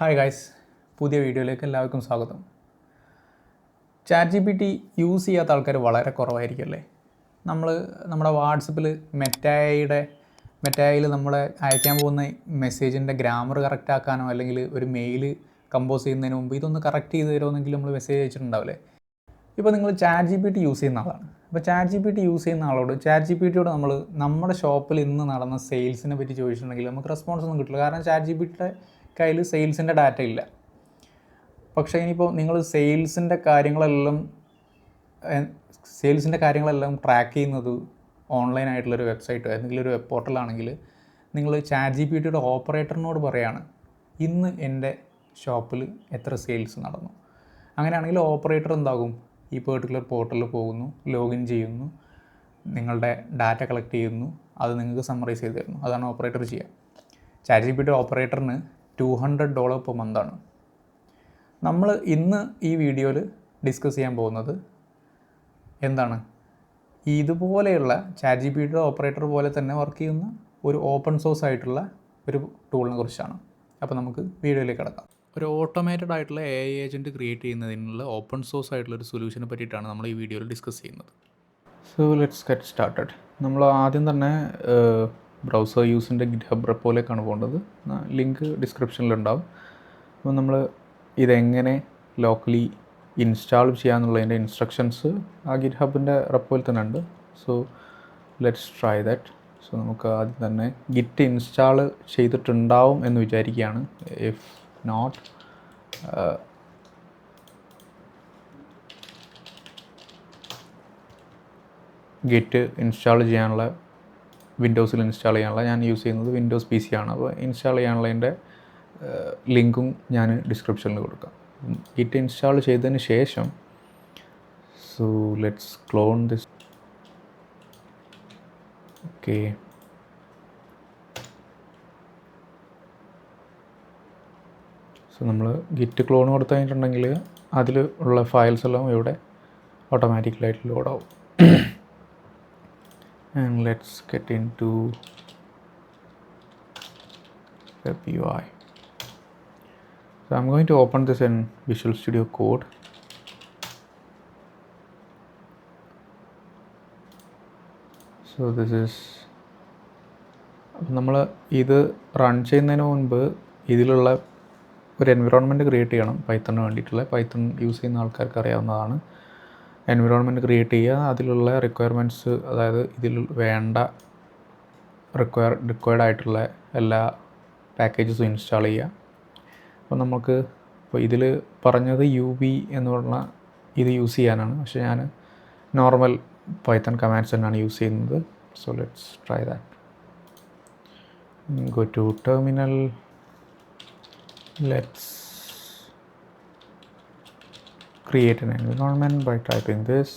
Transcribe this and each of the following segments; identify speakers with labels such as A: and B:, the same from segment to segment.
A: Hi guys, പുതിയ വീഡിയോയിലേക്ക് എല്ലാവർക്കും സ്വാഗതം. ChatGPT യൂസ് ചെയ്യാത്ത ആൾക്കാർ വളരെ കുറവായിരിക്കും അല്ലേ? നമ്മുടെ വാട്സപ്പിൽ മെറ്റായിൽ നമ്മൾ അയക്കാൻ പോകുന്ന മെസ്സേജിൻ്റെ ഗ്രാമർ കറക്റ്റ് ആക്കാനോ അല്ലെങ്കിൽ ഒരു മെയിൽ കമ്പോസ് ചെയ്യുന്നതിന് മുമ്പ് ഇതൊന്ന് കറക്റ്റ് ചെയ്ത് തരുമെന്നെങ്കിലും നമ്മൾ മെസ്സേജ് അയച്ചിട്ടുണ്ടാവില്ലേ? ഇപ്പോൾ നിങ്ങൾ ChatGPT യൂസ് ചെയ്യുന്ന ആളാണ്. അപ്പോൾ ChatGPT യൂസ് ചെയ്യുന്ന ആളോട് ChatGPTയോട് നമ്മുടെ ഷോപ്പിൽ ഇന്ന് നടന്ന സെയിൽസിനെ പറ്റി ചോദിച്ചിട്ടുണ്ടെങ്കിൽ നമുക്ക് റെസ്പോൺസ് ഒന്നും കിട്ടില്ല. കാരണം ChatGPTയുടെ കയ്യിൽ സെയിൽസിൻ്റെ ഡാറ്റ ഇല്ല. പക്ഷേ ഇനിയിപ്പോൾ നിങ്ങൾ സെയിൽസിൻ്റെ കാര്യങ്ങളെല്ലാം ട്രാക്ക് ചെയ്യുന്നത് ഓൺലൈനായിട്ടുള്ളൊരു വെബ്സൈറ്റോ എന്തെങ്കിലും ഒരു വെബ് പോർട്ടലാണെങ്കിൽ നിങ്ങൾ ChatGPTയുടെ ഓപ്പറേറ്ററിനോട് പറയാണ് ഇന്ന് എൻ്റെ ഷോപ്പിൽ എത്ര സെയിൽസ് നടന്നു. അങ്ങനെയാണെങ്കിൽ ഓപ്പറേറ്റർ എന്താകും, ഈ പെർട്ടിക്കുലർ പോർട്ടലിൽ പോകുന്നു, ലോഗിൻ ചെയ്യുന്നു, നിങ്ങളുടെ ഡാറ്റ കളക്ട് ചെയ്യുന്നു, അത് നിങ്ങൾക്ക് സമ്മറൈസ് ചെയ്ത് തരുന്നു. അതാണ് ഓപ്പറേറ്റർ ചെയ്യുക. ChatGPT ഓപ്പറേറ്ററിന് $200 per മന്താണ്. നമ്മൾ ഇന്ന് ഈ വീഡിയോയിൽ ഡിസ്കസ് ചെയ്യാൻ പോകുന്നത് എന്താണ്, ഇതുപോലെയുള്ള ChatGPTയുടെ ഓപ്പറേറ്റർ പോലെ തന്നെ വർക്ക് ചെയ്യുന്ന ഒരു ഓപ്പൺ സോഴ്സ് ആയിട്ടുള്ള ഒരു ടൂളിനെ കുറിച്ചാണ്. അപ്പോൾ നമുക്ക് വീഡിയോയിലേക്ക് കിടക്കാം. ഒരു ഓട്ടോമേറ്റഡ് ആയിട്ടുള്ള AI ഏജൻറ്റ് ക്രിയേറ്റ് ചെയ്യുന്നതിനുള്ള ഓപ്പൺ സോഴ്സ് ആയിട്ടുള്ള ഒരു സൊല്യൂഷനെ പറ്റിയിട്ടാണ് നമ്മൾ ഈ വീഡിയോയിൽ ഡിസ്കസ് ചെയ്യുന്നത്. So let's get started. നമ്മൾ ആദ്യം തന്നെ ബ്രൗസർ യൂസിൻ്റെ GitHub റെപ്പോയിലേക്കാണ് പോകേണ്ടത്. ലിങ്ക് ഡിസ്ക്രിപ്ഷനിലുണ്ടാവും. അപ്പോൾ നമ്മൾ ഇതെങ്ങനെ ലോക്കലി ഇൻസ്റ്റാൾ ചെയ്യാമെന്നുള്ളതിൻ്റെ ഇൻസ്ട്രക്ഷൻസ് ആ GitHubൻ്റെ റെപ്പോയിൽ തന്നെ ഉണ്ട്. So let's try that. So നമുക്ക് ആദ്യം തന്നെ ഗിറ്റ് ഇൻസ്റ്റാൾ ചെയ്തിട്ടുണ്ടാവും എന്ന് വിചാരിക്കുകയാണ്. ഇഫ് നോട്ട്, ഗിറ്റ് ഇൻസ്റ്റാൾ ചെയ്യാനുള്ള വിൻഡോസിൽ ഇൻസ്റ്റാൾ ചെയ്യാനുള്ള ഞാൻ യൂസ് ചെയ്യുന്നത് വിൻഡോസ് PC ആണ്. അപ്പോൾ ഇൻസ്റ്റാൾ ചെയ്യാനുള്ളതിൻ്റെ ലിങ്കും ഞാൻ ഡിസ്ക്രിപ്ഷനിൽ കൊടുക്കാം. ഗിറ്റ് ഇൻസ്റ്റാൾ ചെയ്തതിന് ശേഷം so let's clone this. Okay, so നമ്മൾ ഗിറ്റ് ക്ലോൺ കൊടുത്തു കഴിഞ്ഞിട്ടുണ്ടെങ്കിൽ അതിൽ ഉള്ള ഫയൽസ് എല്ലാം ഇവിടെ ഓട്ടോമാറ്റിക്കലായിട്ട് ലോഡാവും. And let's get into Web UI. So I'm going to open this in Visual Studio Code. So this is, നമ്മൾ ഇത് റൺ ചെയ്യുന്നതിന് മുൻപ് ഇതിലുള്ള ഒരു എൻവിറോൺമെൻറ്റ് ക്രിയേറ്റ് ചെയ്യണം. പൈത്തണിന് വേണ്ടിയിട്ടുള്ള, പൈത്തൺ യൂസ് ചെയ്യുന്ന ആൾക്കാർക്ക് അറിയാവുന്നതാണ്. എൻവിറോൺമെൻറ്റ് ക്രിയേറ്റ് ചെയ്യുക, അതിലുള്ള റിക്വയർമെൻറ്റ്സ്, അതായത് ഇതിൽ വേണ്ട റിക്വയർഡ് ആയിട്ടുള്ള എല്ലാ പാക്കേജസും ഇൻസ്റ്റാൾ ചെയ്യുക. അപ്പോൾ നമുക്ക് ഇപ്പോൾ ഇതിൽ പറഞ്ഞത് UV എന്ന് പറഞ്ഞ ഇത് യൂസ് ചെയ്യാനാണ്, പക്ഷേ ഞാൻ നോർമൽ പൈത്തൺ കമാൻഡ്സ് തന്നെയാണ് യൂസ് ചെയ്യുന്നത്. So let's try that. Go to terminal. Let's create an environment by typing this.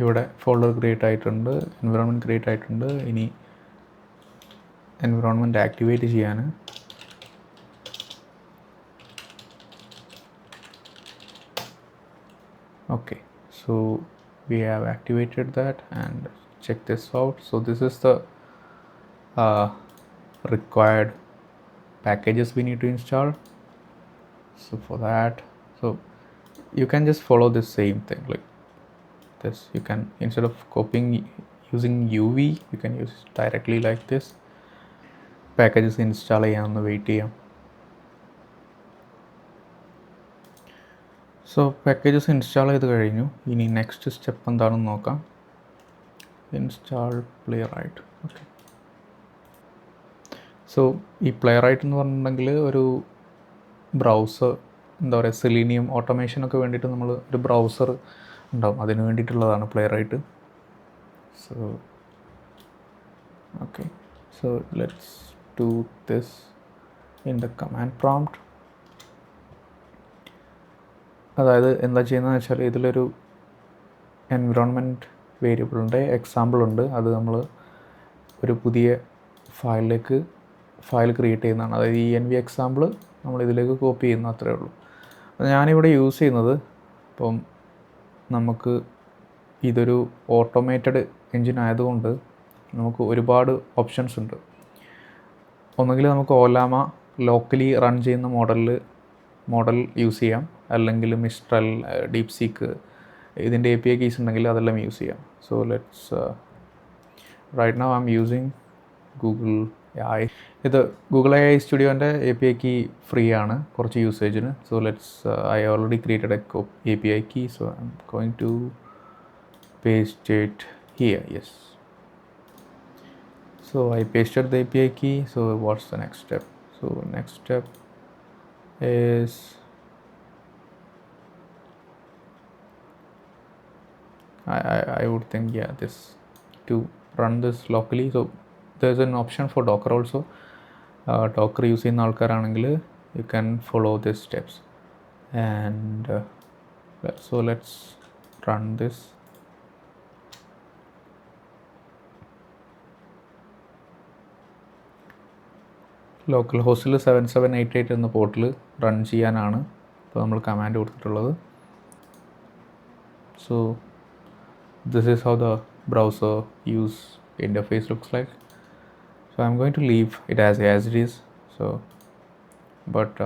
A: ഇവിടെ ഫോൾഡർ ക്രിയേറ്റ് ആയിട്ടുണ്ട്, എൻവിറോൺമെൻറ്റ് ക്രിയേറ്റ് ആയിട്ടുണ്ട്. ഇനി എൻവിറോൺമെൻറ്റ് ആക്ടിവേറ്റ് ചെയ്യാൻ okay, so we have activated that and check this out. So this is the required packages we need to install. So for that, so you can just follow the same thing like this. You can, instead of copying using UV, you can use directly like this. Packages install ചെയ്യാനൊന്ന് wait ചെയ്യാം. So packages install ചെയ്ത് കഴിഞ്ഞു. ഇനി next step എന്താണെന്ന് നോക്കാം. Install Playwright. Okay, so ഈ Playwright എന്ന് പറഞ്ഞിട്ടുണ്ടെങ്കിൽ ഒരു ബ്രൗസർ, എന്താ പറയുക, സെലീനിയം ഓട്ടോമേഷനൊക്കെ വേണ്ടിയിട്ട് നമ്മൾ ഒരു ബ്രൗസർ ഉണ്ടാവും, അതിന് വേണ്ടിയിട്ടുള്ളതാണ് Playwright. So okay, so let's do this in the command prompt. അതായത് എന്താ ചെയ്യുന്നതെന്ന് വെച്ചാൽ ഇതിലൊരു എൻവിറോൺമെൻറ്റ് വേരിയബിളിൻ്റെ എക്സാമ്പിൾ ഉണ്ട്. അത് നമ്മൾ ഒരു പുതിയ ഫയൽ ക്രിയേറ്റ് ചെയ്യുന്നതാണ്. അതായത് ഈ env എക്സാമ്പിൾ നമ്മൾ ഇതിലേക്ക് കോപ്പി ചെയ്യുന്ന അത്രയേ ഉള്ളൂ. ഞാനിവിടെ യൂസ് ചെയ്യുന്നത്, ഇപ്പം നമുക്ക് ഇതൊരു ഓട്ടോമേറ്റഡ് എൻജിൻ ആയതുകൊണ്ട് നമുക്ക് ഒരുപാട് ഓപ്ഷൻസ് ഉണ്ട്. ഒന്നുകിൽ നമുക്ക് ഓലാമ ലോക്കലി റൺ ചെയ്യുന്ന മോഡൽ യൂസ് ചെയ്യാം, അല്ലെങ്കിൽ മിസ്ട്രൽ, ഡീപ് സീക്ക് ഇതിൻ്റെ API കീസ് ഉണ്ടെങ്കിൽ അതെല്ലാം യൂസ് ചെയ്യാം. So let's right now I'm using Google AI. ഇത് ഗൂഗിൾ AI സ്റ്റുഡിയോൻ്റെ API കീ ഫ്രീ ആണ് കുറച്ച് യൂസേജിന്. So let's I already created a API key, so I'm going to paste it here. Yes, so I pasted the API key. So what's the next step? So next step is I would think, yeah, this to run this locally. So there's an option for Docker also. Docker use ചെയ്യുന്ന ആൾക്കാരാണെങ്കിൽ you can follow these steps, and so let's run this. Local ഹോസ്റ്റിൽ 7788 എന്ന പോർട്ടിൽ run ചെയ്യാനാണ് ഇപ്പോൾ നമ്മൾ command കൊടുത്തിട്ടുള്ളത്. So this is how the browser use interface looks like. So I'm going to leave it as it is. So but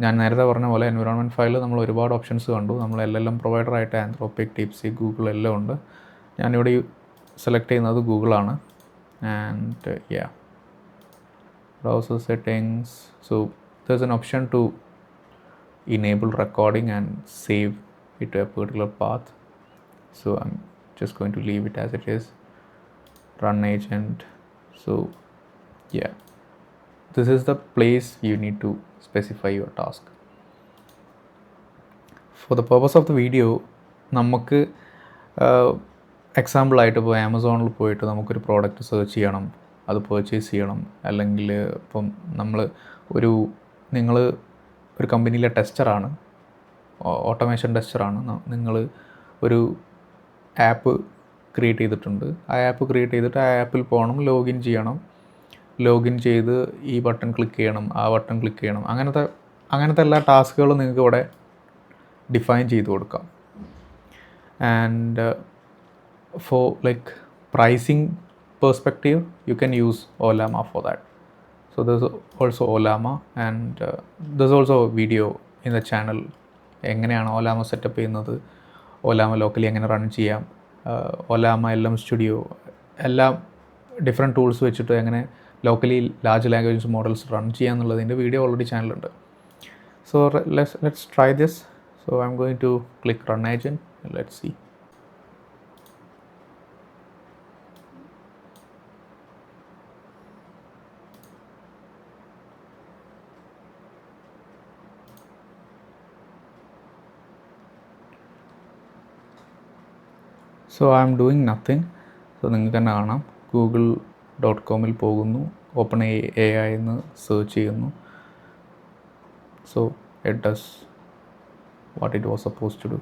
A: ഞാൻ നേരത്തെ പറഞ്ഞ പോലെ എൻവിറോൺമെൻറ്റ് ഫയൽ നമ്മൾ ഒരുപാട് ഓപ്ഷൻസ് കണ്ടു. നമ്മൾ LLM പ്രൊവൈഡറായിട്ട് ആന്ത്രോപിക്, ഡീപ്സീക്ക്, ഗൂഗിൾ എല്ലാം ഉണ്ട്. ഞാനിവിടെ സെലക്ട് ചെയ്യുന്നത് ഗൂഗിളാണ്. And browser settings. So there's an option to enable recording and save it to a particular path. So I'm just going to leave it as it is. Run agent. So yeah, this is the place you need to specify your task. For the purpose of the video, നമുക്ക് എക്സാമ്പിളായിട്ട് ഇപ്പോൾ ആമസോണിൽ പോയിട്ട് നമുക്കൊരു product search ചെയ്യണം, അത് purchase ചെയ്യണം. അല്ലെങ്കിൽ ഇപ്പം നിങ്ങൾ ഒരു കമ്പനിയിലെ ടെസ്റ്ററാണ്, ഓട്ടോമേഷൻ ടെസ്റ്ററാണ്. നിങ്ങൾ ഒരു ആപ്പ് ക്രിയേറ്റ് ചെയ്തിട്ടുണ്ട്. ആ ആപ്പ് ക്രിയേറ്റ് ചെയ്തിട്ട് ആ ആപ്പിൽ പോകണം, ലോഗിൻ ചെയ്യണം. ലോഗിൻ ചെയ്ത് ഈ ബട്ടൺ ക്ലിക്ക് ചെയ്യണം, ആ ബട്ടൺ ക്ലിക്ക് ചെയ്യണം. അങ്ങനത്തെ എല്ലാ ടാസ്കുകളും നിങ്ങൾക്ക് ഇവിടെ ഡിഫൈൻ ചെയ്ത് കൊടുക്കാം. And for like pricing perspective, you can use Ollama for that. So there's also Ollama, and there's also a video in the channel എങ്ങനെയാണ് Ollama സെറ്റപ്പ് ചെയ്യുന്നത്, Ollama ലോക്കലി എങ്ങനെ റൺ ചെയ്യാം, Ollama LM സ്റ്റുഡിയോ എല്ലാം different tools വെച്ചിട്ട് എങ്ങനെ locally large language models run ചെയ്യാം എന്നുള്ളതിൻ്റെ video already ചാനലുണ്ട്. So let's try this. So I am going to click run agent. Let's see. So I am doing nothing. So നിങ്ങൾക്ക് തന്നെ കാണാം, google.com പോകുന്നു, ഓപ്പൺ AI എന്ന് സെർച്ച് ചെയ്യുന്നു. So it does what it was suppose to do.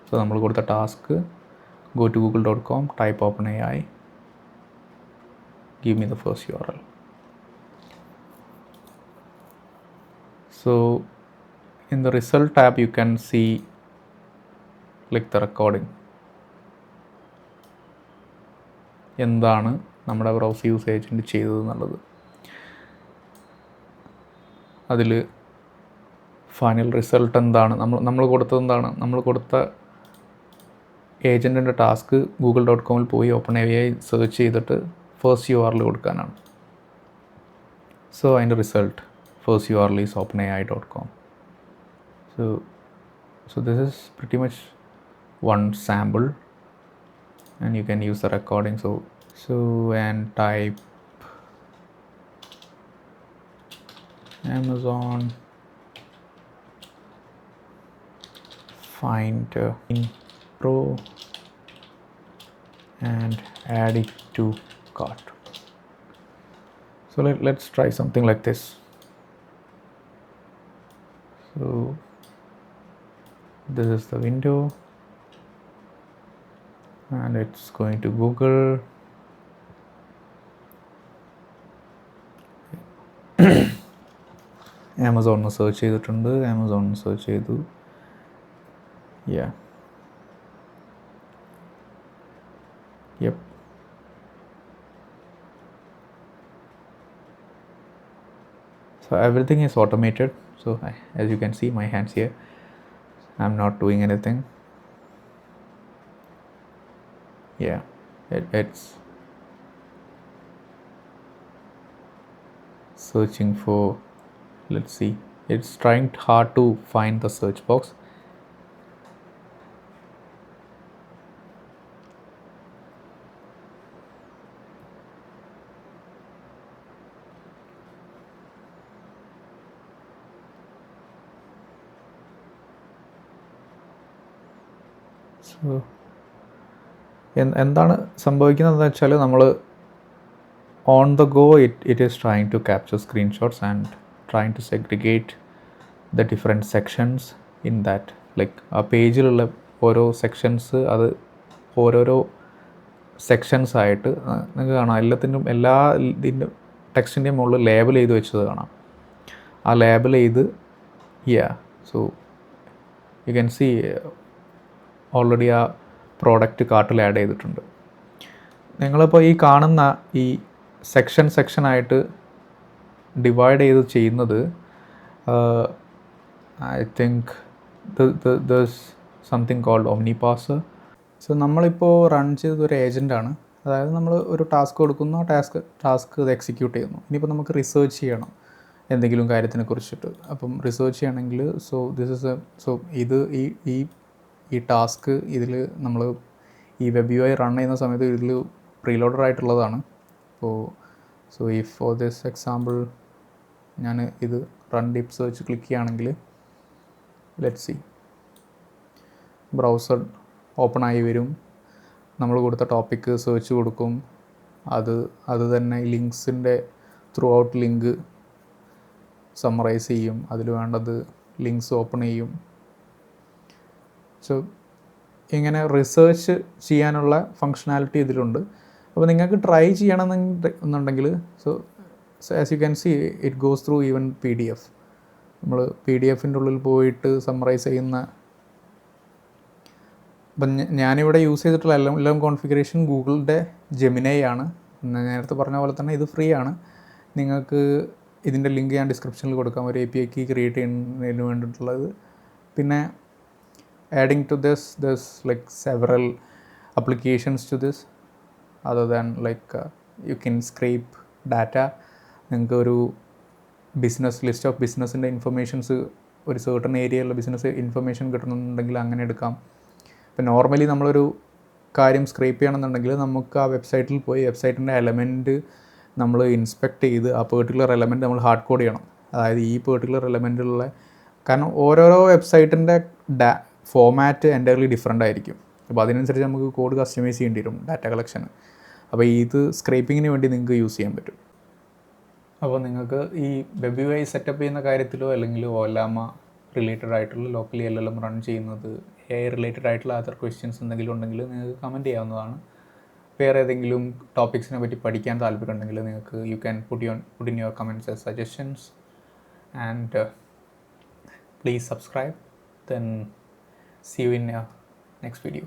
A: So നമ്മൾ കൊടുത്ത task, go to google.com, type OpenAI, give me the first URL. So in the result tab you can see click the recording. എന്താണ് നമ്മുടെ browser യൂസേജിൻ്റെ ചെയ്തത് എന്നുള്ളത്. അതിൽ final result എന്താണ്, നമ്മൾ കൊടുത്തത് എന്താണ്. നമ്മൾ കൊടുത്ത ഏജൻറ്റിൻ്റെ ടാസ്ക് google.com പോയി OpenAI സെർച്ച് ചെയ്തിട്ട് ഫസ്റ്റ് URL കൊടുക്കാനാണ്. സോ അതിൻ്റെ result first URL is openai.com. So this is pretty much one sample, and you can use the recording. So and type Amazon find Pro and add it to cart. So let's try something like this. So this is the window, and it's going to Google. ആമസോണിന് search ചെയ്തിട്ടുണ്ട്, ആമസോണിന് search ചെയ്തു. Yep. So everything is automated. So as you can see my hands here, I'm not doing anything. Yeah, it's searching for, let's see, it's trying hard to find the search box. So എന്താണ് സംഭവിക്കുന്നതെന്ന് വെച്ചാൽ നമ്മൾ on the go it is trying to capture screenshots and trying to segregate the different sections in that. Like ആ പേജിലുള്ള ഓരോ sections, അത് ഓരോരോ sections ആയിട്ട് നിങ്ങൾക്ക് കാണാം. എല്ലാ ഇതിൻ്റെ ടെക്സ്റ്റിൻ്റെ മുകളിൽ ലേബൽ ചെയ്ത് വെച്ചത് കാണാം. ആ ലേബൽ ചെയ്ത് so you can see already ആ പ്രോഡക്റ്റ് കാർട്ടിൽ ആഡ് ചെയ്തിട്ടുണ്ട്. നിങ്ങളിപ്പോൾ ഈ കാണുന്ന ഈ സെക്ഷനായിട്ട് ഡിവൈഡ് ചെയ്ത് ചെയ്യുന്നത്, I think this something called OmniParser. So നമ്മളിപ്പോൾ റൺ ചെയ്തൊരു ഏജൻറ്റാണ്. അതായത് നമ്മൾ ഒരു ടാസ്ക് കൊടുക്കുന്നു, ആ ടാസ്ക് ഇത് എക്സിക്യൂട്ട് ചെയ്യുന്നു. ഇനിയിപ്പോൾ നമുക്ക് റിസർച്ച് ചെയ്യണം എന്തെങ്കിലും കാര്യത്തിനെ കുറിച്ചിട്ട്. അപ്പം റിസർച്ച് ചെയ്യണമെങ്കിൽ ഇത് ഈ ടാസ്ക് ഇതിൽ നമ്മൾ ഈ വെബ് UI റൺ ചെയ്യുന്ന സമയത്ത് ഇതിൽ പ്രീലോഡഡ് ആയിട്ടുള്ളതാണ്. So if for this example ഞാൻ ഇത് റൺ ഡീപ്പ് സെർച്ച് ക്ലിക്ക് ചെയ്യുകയാണെങ്കിൽ, ലെറ്റ്സ് സി, ബ്രൗസർ ഓപ്പൺ ആയി വരും. നമ്മൾ കൊടുത്ത ടോപ്പിക്ക് സെർച്ച് കൊടുക്കും. അത് തന്നെ ലിങ്ക്സിൻ്റെ ത്രൂ ഔട്ട് ലിങ്ക് സമ്മറൈസ് ചെയ്യും. അതിൽ വേണ്ടത് ലിങ്ക്സ് ഓപ്പൺ ചെയ്യും. സോ ഇങ്ങനെ റിസർച്ച് ചെയ്യാനുള്ള ഫങ്ഷനാലിറ്റി ഇതിലുണ്ട്. അപ്പോൾ നിങ്ങൾക്ക് ട്രൈ ചെയ്യണമെന്നുണ്ടെങ്കിൽ, so as you can C it goes through even PDF. നമ്മൾ PDF-ൻ്റെ ഉള്ളിൽ പോയിട്ട് സമ്മറൈസ് ചെയ്യുന്ന, അപ്പം ഞാനിവിടെ യൂസ് ചെയ്തിട്ടുള്ള എല്ലാം കോൺഫിഗറേഷൻ ഗൂഗിളിൻ്റെ ജെമിനൈ ആണ്. നേരത്തെ പറഞ്ഞ പോലെ തന്നെ ഇത് ഫ്രീ ആണ്. നിങ്ങൾക്ക് ഇതിൻ്റെ ലിങ്ക് ഞാൻ ഡിസ്ക്രിപ്ഷനിൽ കൊടുക്കാം, ഒരു API കീ ക്രിയേറ്റ് ചെയ്യുന്നതിന് വേണ്ടിയിട്ടുള്ളത്. പിന്നെ adding to this, there's like several applications to this other than like you can scrape data. നിങ്ങൾക്ക് ഒരു ലിസ്റ്റ് ഓഫ് ബിസിനസ്സിൻ്റെ ഇൻഫർമേഷൻസ്, ഒരു certain ഏരിയയിലുള്ള ബിസിനസ് ഇൻഫർമേഷൻ കിട്ടണമെന്നുണ്ടെങ്കിൽ അങ്ങനെ എടുക്കാം. ഇപ്പം നോർമലി നമ്മളൊരു കാര്യം സ്ക്രേപ്പ് ചെയ്യണമെന്നുണ്ടെങ്കിൽ നമുക്ക് ആ വെബ്സൈറ്റിൽ പോയി വെബ്സൈറ്റിൻ്റെ എലമെൻറ്റ് നമ്മൾ ഇൻസ്പെക്ട് ചെയ്ത് ആ പെർട്ടിക്കുലർ എലമെൻറ്റ് നമ്മൾ ഹാർഡ് കോഡ് ചെയ്യണം. അതായത് ഈ പെർട്ടിക്കുലർ എലമെൻറ്റിലുള്ള, കാരണം ഓരോരോ വെബ്സൈറ്റിൻ്റെ ഫോമാറ്റ് എൻ്റയർലി ഡിഫറെൻ്റ് ആയിരിക്കും. അപ്പോൾ അതിനനുസരിച്ച് നമുക്ക് കോഡ് കസ്റ്റമൈസ് ചെയ്യേണ്ടി വരും ഡാറ്റ കളക്ഷന്. അപ്പോൾ ഇത് സ്ക്രേപ്പിങ്ങിന് വേണ്ടി നിങ്ങൾക്ക് യൂസ് ചെയ്യാൻ പറ്റും. അപ്പോൾ നിങ്ങൾക്ക് ഈ വെബ് UI സെറ്റപ്പ് ചെയ്യുന്ന കാര്യത്തിലോ അല്ലെങ്കിൽ ഓലാമ റിലേറ്റഡ് ആയിട്ടുള്ള ലോക്കലി LLM റൺ ചെയ്യുന്നത്, AI റിലേറ്റഡ് ആയിട്ടുള്ള അതർ ക്വസ്റ്റ്യൻസ് എന്തെങ്കിലും ഉണ്ടെങ്കിൽ നിങ്ങൾക്ക് കമൻറ്റ് ചെയ്യാവുന്നതാണ്. വേറെ ഏതെങ്കിലും ടോപ്പിക്സിനെ പറ്റി പഠിക്കാൻ താല്പര്യമുണ്ടെങ്കിൽ നിങ്ങൾക്ക് you can put in your comments as suggestions and please subscribe. Then see you in next video.